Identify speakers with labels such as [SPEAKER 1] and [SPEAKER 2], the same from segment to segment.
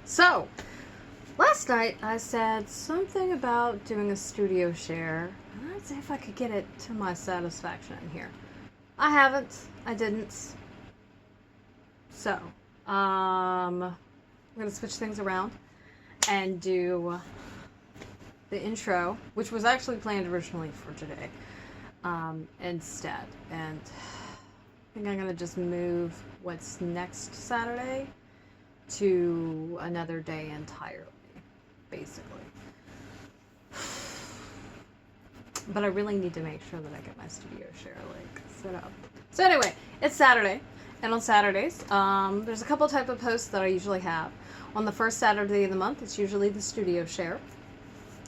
[SPEAKER 1] So, last night I said something about doing a studio share. Let's see if I could get it to my satisfaction in here. I haven't. I didn't. So, I'm going to switch things around and do the intro, which was actually planned originally for today, instead. And I think I'm going to just move what's next Saturday to another day entirely, basically. But I really need to make sure that I get my studio share link set up. So anyway, it's Saturday, and on Saturdays, there's a couple type of posts that I usually have. On the first Saturday of the month, it's usually the studio share.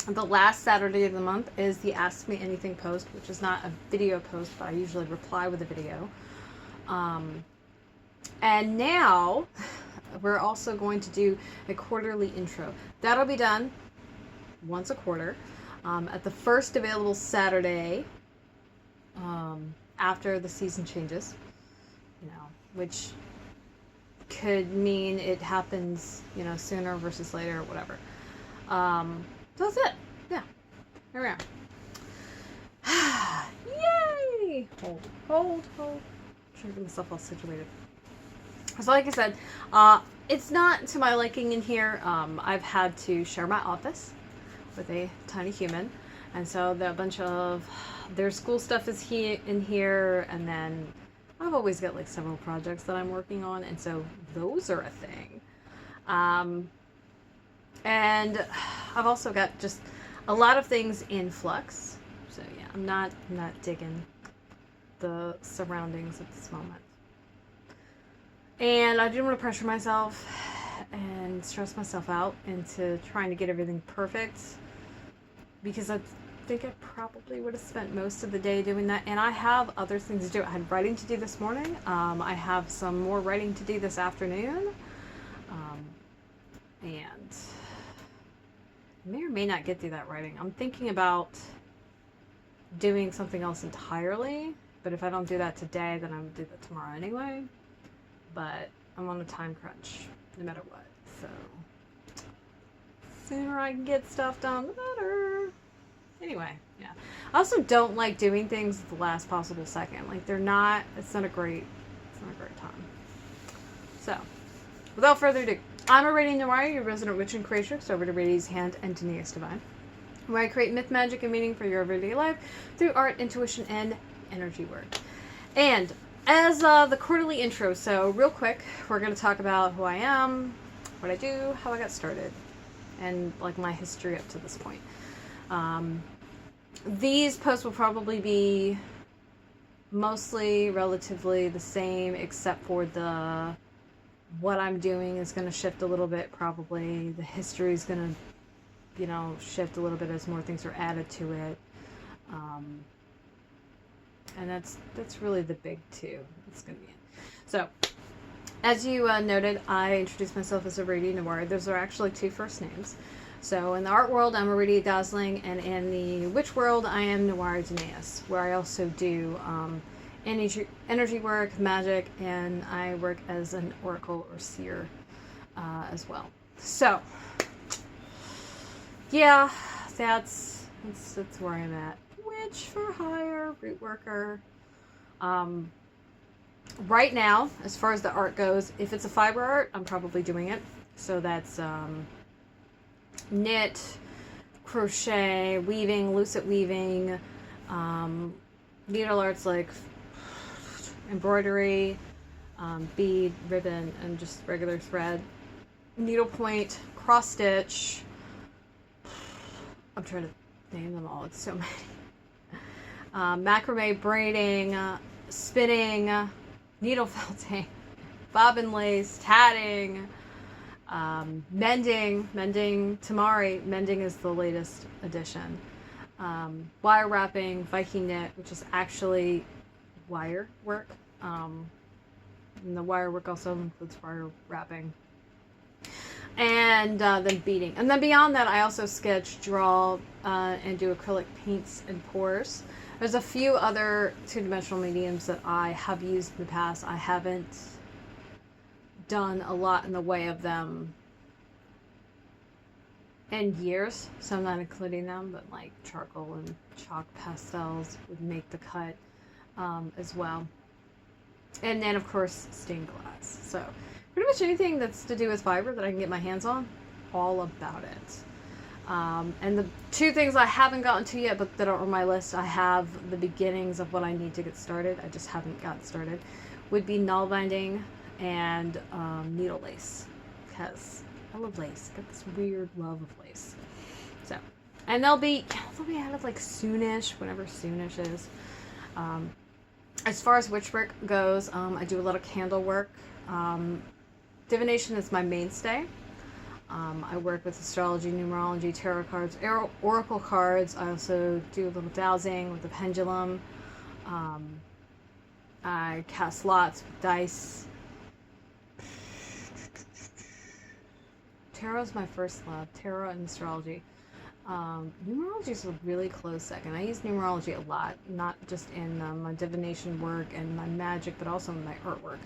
[SPEAKER 1] The last Saturday of the month is the Ask Me Anything post, which is not a video post, but I usually reply with a video. And now we're also going to do a quarterly intro. That'll be done once a quarter, at the first available Saturday, after the season changes, which could mean it happens, sooner versus later or whatever. That's it. Yeah. Here we are. Yay! Hold. I'm trying to get myself all situated. So like I said, it's not to my liking in here. I've had to share my office with a tiny human. And so a bunch of their school stuff is in here. And then I've always got like several projects that I'm working on. And so those are a thing. And I've also got just a lot of things in flux. So yeah, I'm not digging the surroundings at this moment. And I didn't want to pressure myself and stress myself out into trying to get everything perfect, because I think I probably would have spent most of the day doing that. And I have other things to do. I had writing to do this morning. I have some more writing to do this afternoon. And I may or may not get through that writing. I'm thinking about doing something else entirely, but if I don't do that today, then I would do that tomorrow anyway. But I'm on a time crunch no matter what, so the sooner I can get stuff done, the better. Anyway, yeah. I also don't like doing things at the last possible second. Like, it's not a great time. So, without further ado, I'm Aradia Naware, your resident witch and creatrix over to Radia's Hand and Danaus Divine, where I create myth, magic, and meaning for your everyday life through art, intuition, and energy work. And as the quarterly intro, so real quick, we're going to talk about who I am, what I do, how I got started, and like my history up to this point. These posts will probably be mostly relatively the same, except for what I'm doing is going to shift a little bit, probably. The history is going to, shift a little bit as more things are added to it. And that's really the big two. That's going to be it. So, as you noted, I introduced myself as Aradia Naware. Those are actually two first names. So, in the art world, I'm Aradia Goseling, and in the witch world, I am Naware Danaus, where I also do energy work, magic, and I work as an oracle or seer as well. So, yeah, that's where I'm at. Witch for hire, root worker. Right now, as far as the art goes, if it's a fiber art, I'm probably doing it. So that's knit, crochet, weaving, lucet weaving, needle arts like embroidery, bead, ribbon, and just regular thread, needlepoint, cross stitch. I'm trying to name them all. It's so many. Macrame, braiding, spinning, needle felting, bobbin lace, tatting, mending, temari. Mending is the latest addition. Wire wrapping, viking knit, which is actually wire work. And the wire work also includes wire wrapping. And then beading. And then beyond that, I also sketch, draw, and do acrylic paints and pours. There's a few other two-dimensional mediums that I have used in the past. I haven't done a lot in the way of them in years, so I'm not including them, but like charcoal and chalk pastels would make the cut as well. And then, of course, stained glass. So pretty much anything that's to do with fiber that I can get my hands on, all about it. And the two things I haven't gotten to yet, but that are on my list, I have the beginnings of what I need to get started. I just haven't gotten started. Would be naalbinding and needle lace, because I love lace. Got this weird love of lace. So, and they'll be out of like soonish, whenever soonish is. As far as witch work goes, I do a lot of candle work. Divination is my mainstay. I work with astrology, numerology, tarot cards, oracle cards. I also do a little dowsing with the pendulum. I cast lots with dice. Tarot is my first love. Tarot and astrology. Numerology is a really close second. I use numerology a lot, not just in my divination work and my magic, but also in my artwork.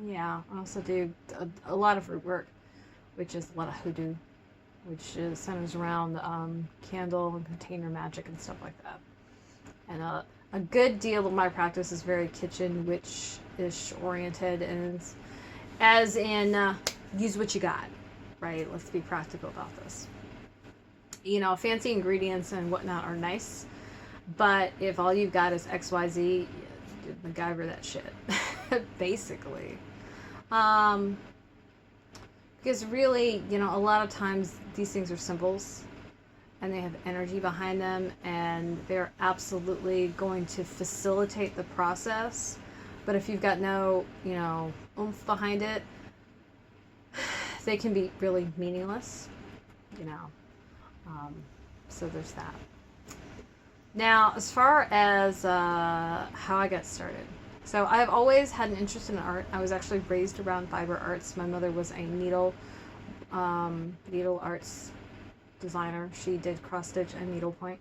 [SPEAKER 1] Yeah, I also do a lot of root work, which is a lot of hoodoo, which is centers around candle and container magic and stuff like that. And a good deal of my practice is very kitchen witch-ish oriented, and it's, as in use what you got, right? Let's be practical about this. You know, fancy ingredients and whatnot are nice, but if all you've got is XYZ, MacGyver that shit. Basically. Because really, you know, a lot of times these things are symbols and they have energy behind them, and they're absolutely going to facilitate the process. But if you've got no, you know, oomph behind it, they can be really meaningless, you know. So there's that. Now, as far as how I got started. So I've always had an interest in art. I was actually raised around fiber arts. My mother was a needle arts designer. She did cross stitch and needlepoint.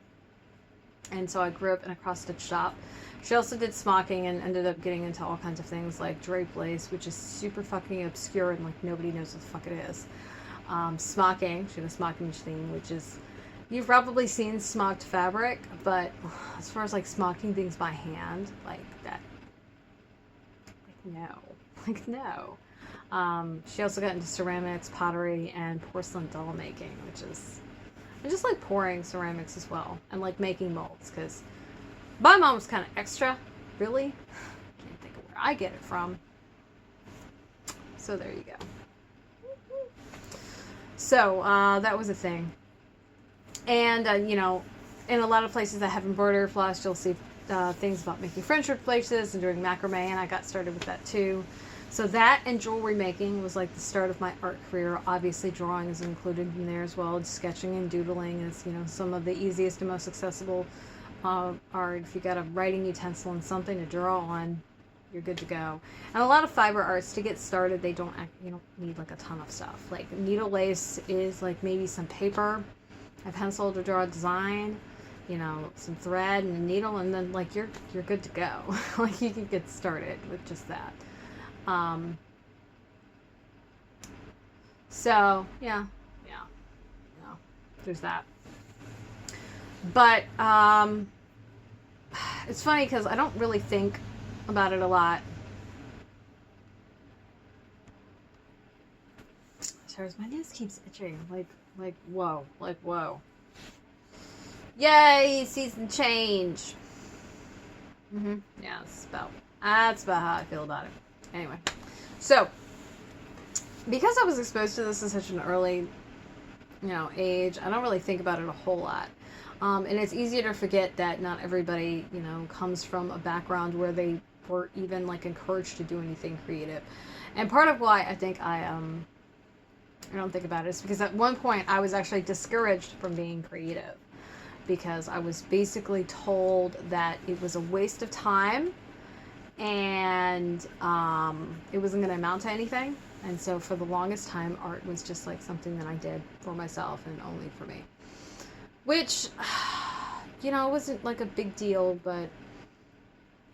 [SPEAKER 1] And so I grew up in a cross stitch shop. She also did smocking and ended up getting into all kinds of things like drape lace, which is super fucking obscure and like nobody knows what the fuck it is. Smocking, she had a smocking machine, which is, you've probably seen smocked fabric, but as far as like smocking things by hand, like that, like no. She also got into ceramics, pottery, and porcelain doll making, which is, I just like pouring ceramics as well, and like making molds, because my mom was kind of extra, really. Can't think of where I get it from. So there you go. So that was a thing. And, you know, in a lot of places that have embroidery flash, you'll see things about making friendship bracelets and doing macrame, and I got started with that too. So that and jewelry making was like the start of my art career. Obviously drawing is included in there as well. Sketching and doodling is, you know, some of the easiest and most accessible art. If you got a writing utensil and something to draw on, you're good to go. And a lot of fiber arts, to get started, you don't need like a ton of stuff. Like needle lace is like maybe some paper, a pencil to draw a design, you know, some thread and a needle, and then like you're good to go. Like you can get started with just that. So yeah, there's that. But it's funny because I don't really think about it a lot. Sorry, my nose keeps itching. Like whoa. Yay, season change. Yeah, that's about how I feel about it. Anyway, so because I was exposed to this at such an early, you know, age, I don't really think about it a whole lot. And it's easier to forget that not everybody, you know, comes from a background where they were even like encouraged to do anything creative. And part of why I think I don't think about it is because at one point I was actually discouraged from being creative, because I was basically told that it was a waste of time and it wasn't going to amount to anything. And so for the longest time, art was just like something that I did for myself and only for me, which, you know, wasn't like a big deal, but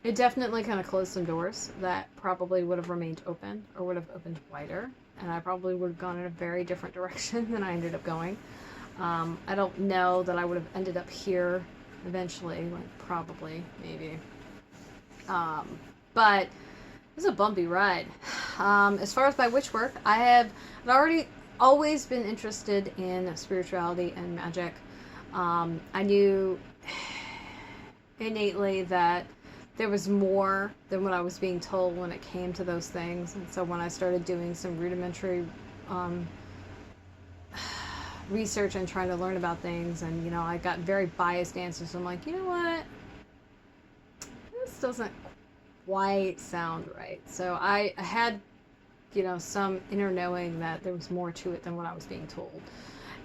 [SPEAKER 1] it definitely kind of closed some doors that probably would have remained open or would have opened wider. And I probably would have gone in a very different direction than I ended up going. I don't know that I would have ended up here eventually, like probably, maybe. But it was a bumpy ride. As far as my witch work, I'd already always been interested in spirituality and magic. I knew innately that there was more than what I was being told when it came to those things. And so when I started doing some rudimentary research and trying to learn about things, and, you know, I got very biased answers. I'm like, you know what? This doesn't quite sound right. So I had, you know, some inner knowing that there was more to it than what I was being told.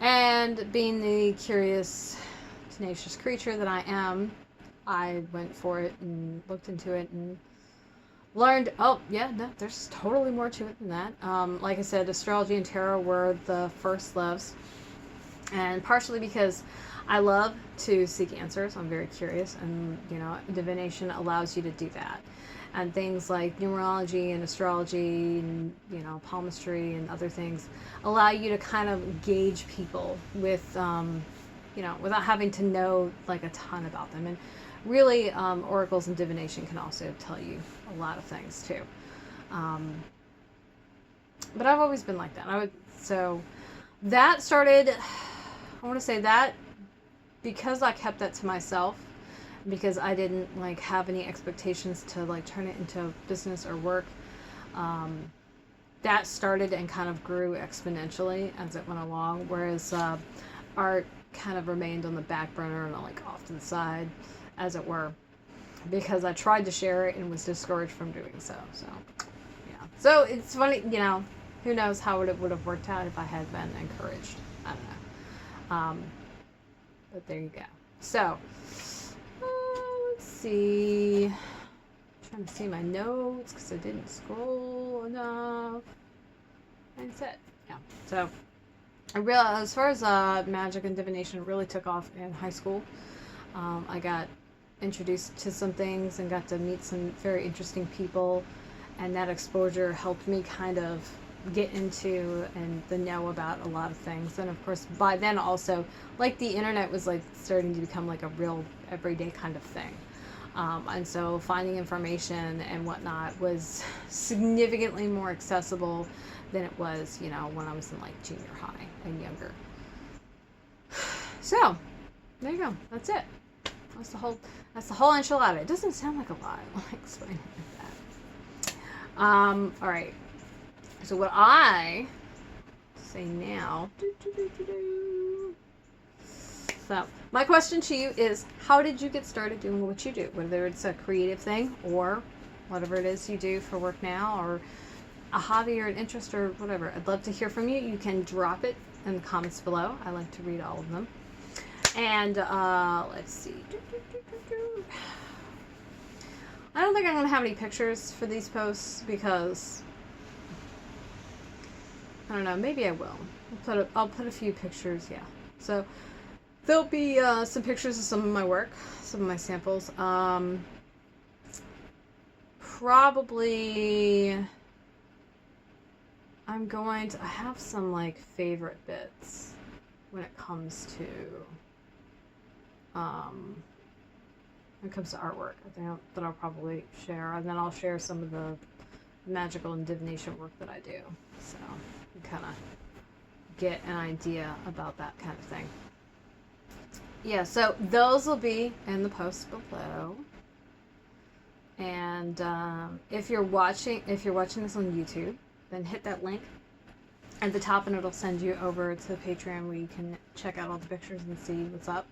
[SPEAKER 1] And being the curious, tenacious creature that I am, I went for it and looked into it and learned, oh, yeah, no, there's totally more to it than that. Like I said, astrology and tarot were the first loves. And partially because I love to seek answers. I'm very curious. And, you know, divination allows you to do that. And things like numerology and astrology and, you know, palmistry and other things allow you to kind of gauge people with, you know, without having to know, like, a ton about them. And really, oracles and divination can also tell you a lot of things too. But I've always been like that. So that started, I want to say that because I kept that to myself, because I didn't like have any expectations to like turn it into business or work. That started and kind of grew exponentially as it went along. Whereas art kind of remained on the back burner and like off to the side, as it were, because I tried to share it and was discouraged from doing so. So, yeah. So it's funny, you know, who knows how it would have worked out if I had been encouraged. I don't know. But there you go. So, let's see. I'm trying to see my notes because I didn't scroll enough. And that's it. Yeah. So, I realized as far as magic and divination, it really took off in high school. I got introduced to some things and got to meet some very interesting people, and that exposure helped me kind of get into and the know about a lot of things. And of course by then also, like, the internet was like starting to become like a real everyday kind of thing, and so finding information and whatnot was significantly more accessible than it was, you know, when I was in like junior high and younger. So there you go. That's it. That's the whole enchilada. It doesn't sound like a lot. I'll explain it like that. All right. So what I say now. So my question to you is, how did you get started doing what you do? Whether it's a creative thing or whatever it is you do for work now, or a hobby or an interest or whatever. I'd love to hear from you. You can drop it in the comments below. I like to read all of them. And let's see. I don't think I'm going to have any pictures for these posts because, I don't know, maybe I will. I'll put a few pictures, yeah. So there'll be some pictures of some of my work, some of my samples. Probably I have some like favorite bits when it comes to artwork. I think that I'll probably share, and then I'll share some of the magical and divination work that I do, so you kind of get an idea about that kind of thing. Yeah, so those will be in the posts below. And if you're watching this on YouTube, then hit that link at the top and it'll send you over to Patreon where you can check out all the pictures and see what's up.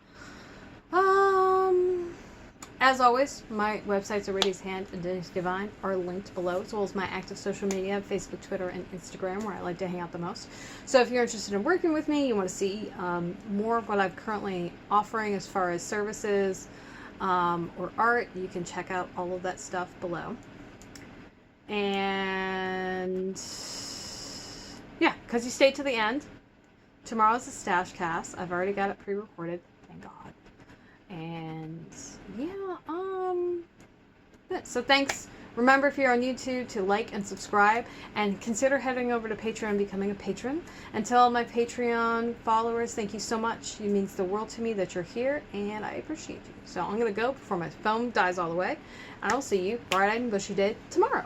[SPEAKER 1] As always, my websites, Aradia's Hand and Denise Divine, are linked below, as well as my active social media, Facebook, Twitter, and Instagram, where I like to hang out the most. So if you're interested in working with me, you want to see more of what I'm currently offering as far as services or art, you can check out all of that stuff below. And yeah, because you stayed to the end. Tomorrow's a stash cast. I've already got it pre-recorded, thank God. And yeah, So thanks. Remember, if you're on YouTube, to like and subscribe, and consider heading over to Patreon and becoming a patron. And tell my Patreon followers, thank you so much. It means the world to me that you're here, and I appreciate you. So I'm going to go before my phone dies all the way, and I'll see you bright-eyed and bushy-tailed tomorrow.